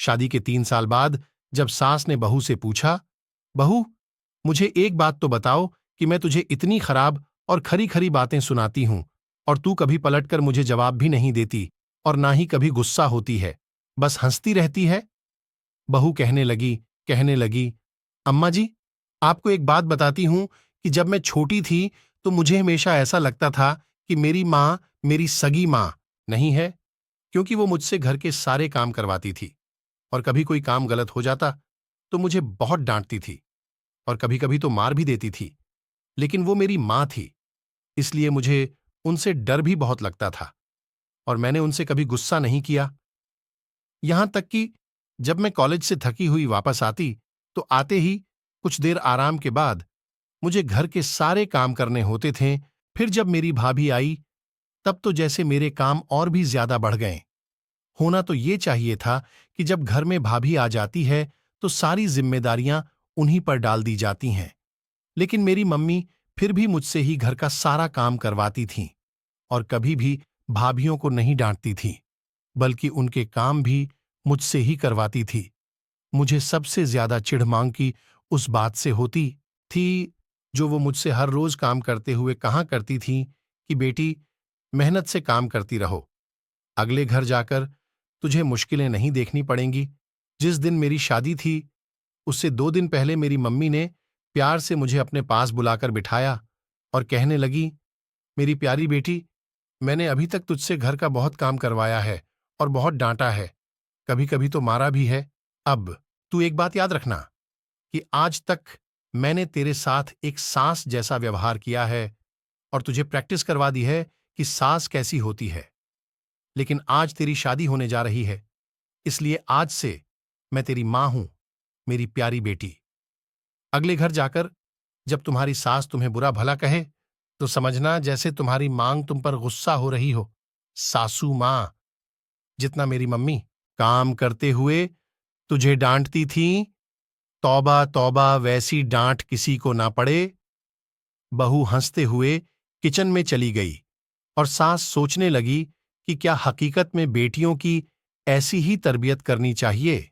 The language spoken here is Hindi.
शादी के 3 साल बाद जब सास ने बहू से पूछा, बहू, मुझे एक बात तो बताओ कि मैं तुझे इतनी खराब और खरी खरी बातें सुनाती हूं और तू कभी पलटकर मुझे जवाब भी नहीं देती और ना ही कभी गुस्सा होती है, बस हंसती रहती है। बहू कहने लगी, अम्मा जी, आपको एक बात बताती हूं कि जब मैं छोटी थी तो मुझे हमेशा ऐसा लगता था कि मेरी माँ मेरी सगी माँ नहीं है, क्योंकि वो मुझसे घर के सारे काम करवाती थी और कभी कोई काम गलत हो जाता तो मुझे बहुत डांटती थी और कभी कभी तो मार भी देती थी। लेकिन वो मेरी माँ थी, इसलिए मुझे उनसे डर भी बहुत लगता था और मैंने उनसे कभी गुस्सा नहीं किया। यहां तक कि जब मैं कॉलेज से थकी हुई वापस आती तो आते ही कुछ देर आराम के बाद मुझे घर के सारे काम करने होते थे। फिर जब मेरी भाभी आई तब तो जैसे मेरे काम और भी ज्यादा बढ़ गए। होना तो ये चाहिए था कि जब घर में भाभी आ जाती है तो सारी जिम्मेदारियां उन्हीं पर डाल दी जाती हैं, लेकिन मेरी मम्मी फिर भी मुझसे ही घर का सारा काम करवाती थीं और कभी भी भाभियों को नहीं डांटती थीं, बल्कि उनके काम भी मुझसे ही करवाती थी। मुझे सबसे ज्यादा चिढ़ मांग की उस बात से होती थी जो वो मुझसे हर रोज काम करते हुए कहा करती थीं कि बेटी, मेहनत से काम करती रहो, अगले घर जाकर तुझे मुश्किलें नहीं देखनी पड़ेंगी। जिस दिन मेरी शादी थी उससे 2 दिन पहले मेरी मम्मी ने प्यार से मुझे अपने पास बुलाकर बिठाया और कहने लगी, मेरी प्यारी बेटी, मैंने अभी तक तुझसे घर का बहुत काम करवाया है और बहुत डांटा है, कभी कभी तो मारा भी है। अब तू एक बात याद रखना कि आज तक मैंने तेरे साथ एक सास जैसा व्यवहार किया है और तुझे प्रैक्टिस करवा दी है कि सास कैसी होती है। लेकिन आज तेरी शादी होने जा रही है, इसलिए आज से मैं तेरी मां हूं, मेरी प्यारी बेटी। अगले घर जाकर जब तुम्हारी सास तुम्हें बुरा भला कहे तो समझना जैसे तुम्हारी मांग तुम पर गुस्सा हो रही हो। सासू मां, जितना मेरी मम्मी काम करते हुए तुझे डांटती थीं, तौबा तौबा वैसी डांट किसी को ना पड़े। बहू हंसते हुए किचन में चली गई और सास सोचने लगी कि क्या हकीकत में बेटियों की ऐसी ही तरबियत करनी चाहिए।